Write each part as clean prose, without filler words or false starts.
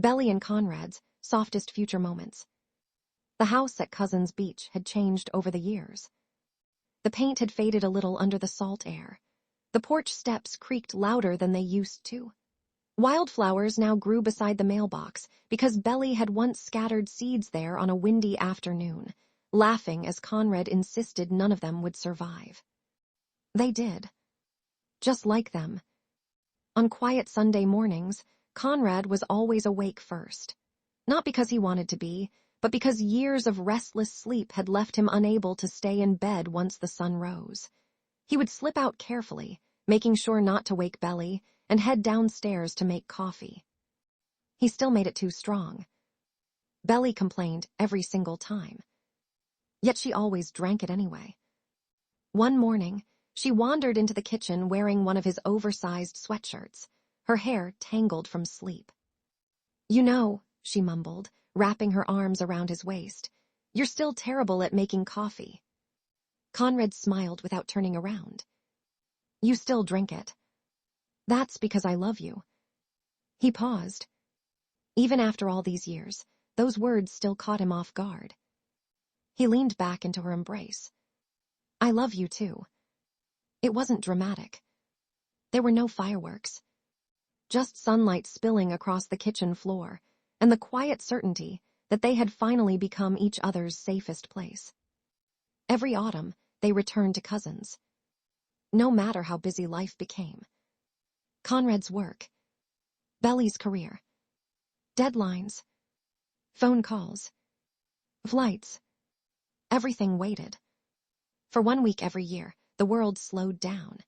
Belly and Conrad's softest future moments. The house at Cousin's Beach had changed over the years. The paint had faded a little under the salt air. The porch steps creaked louder than they used to. Wildflowers now grew beside the mailbox because Belly had once scattered seeds there on a windy afternoon, laughing as Conrad insisted none of them would survive. They did. Just like them. On quiet Sunday mornings, Conrad was always awake first. Not because he wanted to be, but because years of restless sleep had left him unable to stay in bed once the sun rose. He would slip out carefully, making sure not to wake Belly, and head downstairs to make coffee. He still made it too strong. Belly complained every single time. Yet she always drank it anyway. One morning, she wandered into the kitchen wearing one of his oversized sweatshirts, her hair tangled from sleep. "You know," she mumbled, wrapping her arms around his waist, "you're still terrible at making coffee." Conrad smiled without turning around. "You still drink it." "That's because I love you." He paused. Even after all these years, those words still caught him off guard. He leaned back into her embrace. "I love you too." It wasn't dramatic. There were no fireworks. Just sunlight spilling across the kitchen floor, and the quiet certainty that they had finally become each other's safest place. Every autumn, they returned to Cousins. No matter how busy life became. Conrad's work. Belly's career. Deadlines. Phone calls. Flights. Everything waited. For 1 week every year, the world slowed down.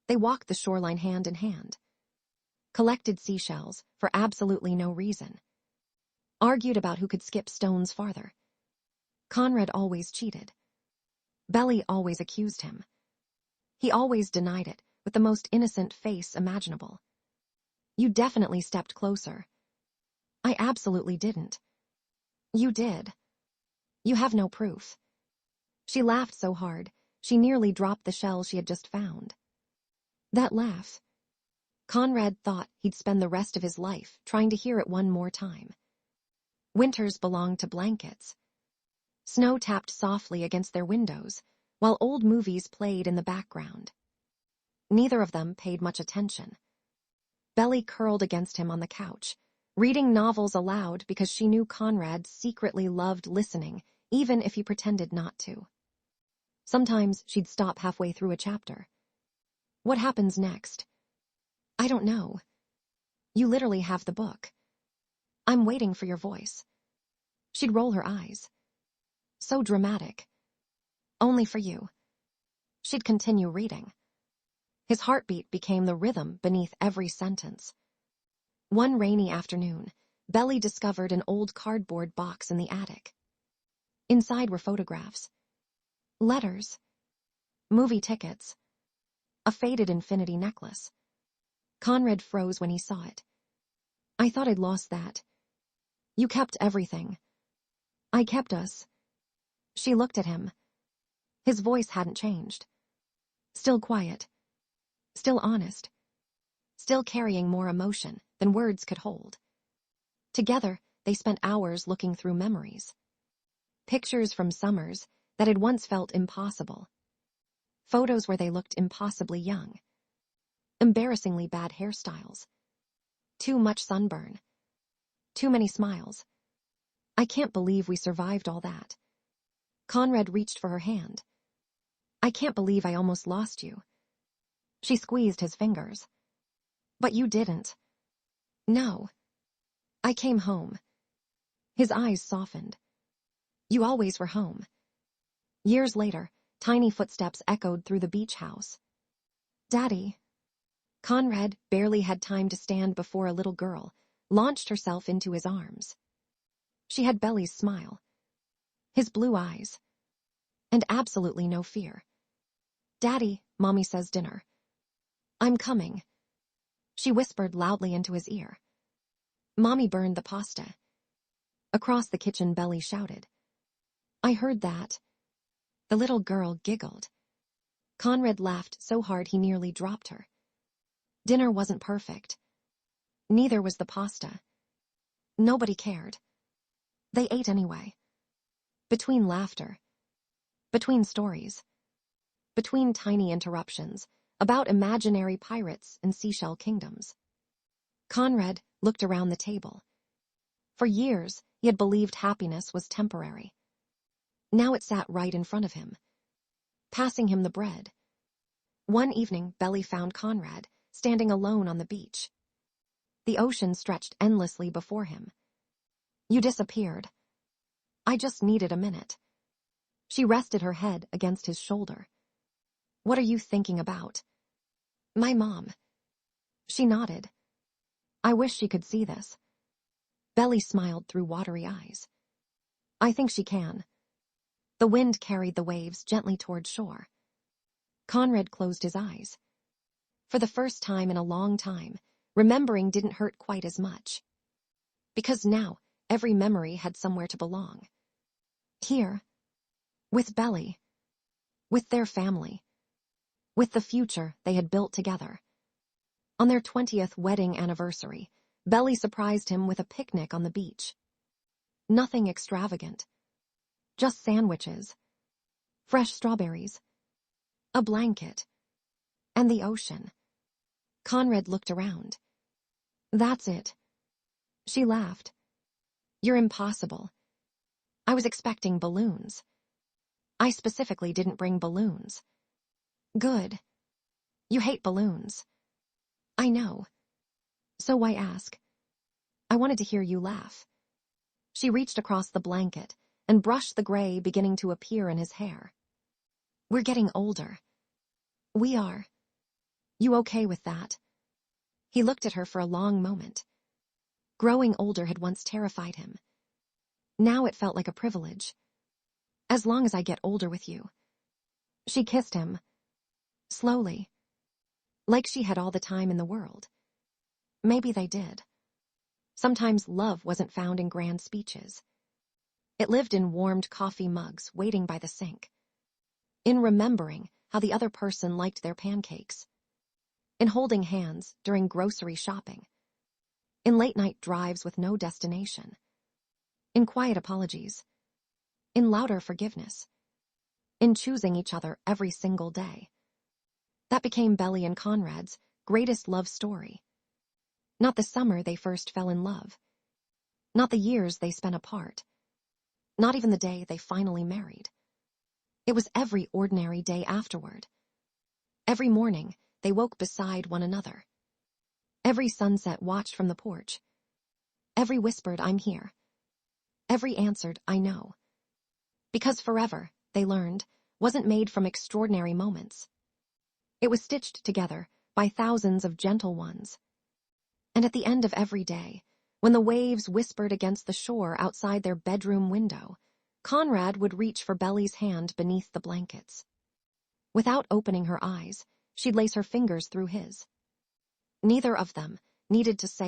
They walked the shoreline hand in hand. Collected seashells for absolutely no reason. Argued about who could skip stones farther. Conrad always cheated. Belly always accused him. He always denied it with the most innocent face imaginable. "You definitely stepped closer." "I absolutely didn't." "You did." "You have no proof." She laughed so hard, she nearly dropped the shell she had just found. That laugh. Conrad thought he'd spend the rest of his life trying to hear it one more time. Winters belonged to blankets. Snow tapped softly against their windows, while old movies played in the background. Neither of them paid much attention. Belly curled against him on the couch, reading novels aloud because she knew Conrad secretly loved listening, even if he pretended not to. Sometimes she'd stop halfway through a chapter. "What happens next?" "I don't know." "You literally have the book." "I'm waiting for your voice." She'd roll her eyes. "So dramatic." "Only for you." She'd continue reading. His heartbeat became the rhythm beneath every sentence. One rainy afternoon, Belly discovered an old cardboard box in the attic. Inside were photographs. Letters. Movie tickets. A faded infinity necklace. Conrad froze when he saw it. "I thought I'd lost that." "You kept everything." "I kept us." She looked at him. His voice hadn't changed. Still quiet. Still honest. Still carrying more emotion than words could hold. Together, they spent hours looking through memories. Pictures from summers that had once felt impossible. Photos where they looked impossibly young. Embarrassingly bad hairstyles. Too much sunburn. Too many smiles. "I can't believe we survived all that." Conrad reached for her hand. "I can't believe I almost lost you." She squeezed his fingers. "But you didn't." "No. I came home." His eyes softened. "You always were home." Years later, tiny footsteps echoed through the beach house. "Daddy." Conrad barely had time to stand before a little girl, launched herself into his arms. She had Belly's smile. His blue eyes. And absolutely no fear. "Daddy, Mommy says dinner." "I'm coming." She whispered loudly into his ear. "Mommy burned the pasta." Across the kitchen, Belly shouted. "I heard that." The little girl giggled. Conrad laughed so hard he nearly dropped her. Dinner wasn't perfect. Neither was the pasta. Nobody cared. They ate anyway. Between laughter. Between stories. Between tiny interruptions about imaginary pirates and seashell kingdoms. Conrad looked around the table. For years, he had believed happiness was temporary. Now it sat right in front of him, passing him the bread. One evening, Belly found Conrad standing alone on the beach. The ocean stretched endlessly before him. You disappeared. I just needed a minute. She rested her head against his shoulder. What are you thinking about? My mom. She nodded. I wish she could see this. Belly smiled through watery eyes. I think she can. The wind carried the waves gently toward shore. Conrad closed his eyes. For the first time in a long time, remembering didn't hurt quite as much. Because now, every memory had somewhere to belong. Here. With Belly. With their family. With the future they had built together. On their 20th wedding anniversary, Belly surprised him with a picnic on the beach. Nothing extravagant. Just sandwiches. Fresh strawberries. A blanket. And the ocean. Conrad looked around. That's it. She laughed. You're impossible. I was expecting balloons. I specifically didn't bring balloons. Good. You hate balloons. I know. So why ask? I wanted to hear you laugh. She reached across the blanket and brushed the gray beginning to appear in his hair. We're getting older. We are. You okay with that? He looked at her for a long moment. Growing older had once terrified him. Now it felt like a privilege. As long as I get older with you. She kissed him. Slowly. Like she had all the time in the world. Maybe they did. Sometimes love wasn't found in grand speeches. It lived in warmed coffee mugs waiting by the sink. In remembering how the other person liked their pancakes. In holding hands during grocery shopping. In late-night drives with no destination. In quiet apologies. In louder forgiveness. In choosing each other every single day. That became Belly and Conrad's greatest love story. Not the summer they first fell in love. Not the years they spent apart. Not even the day they finally married. It was every ordinary day afterward. Every morning, they woke beside one another. Every sunset watched from the porch. Every whispered, I'm here. Every answered, I know. Because forever, they learned, wasn't made from extraordinary moments. It was stitched together by thousands of gentle ones. And at the end of every day, when the waves whispered against the shore outside their bedroom window, Conrad would reach for Belly's hand beneath the blankets. Without opening her eyes, she'd lace her fingers through his. Neither of them needed to say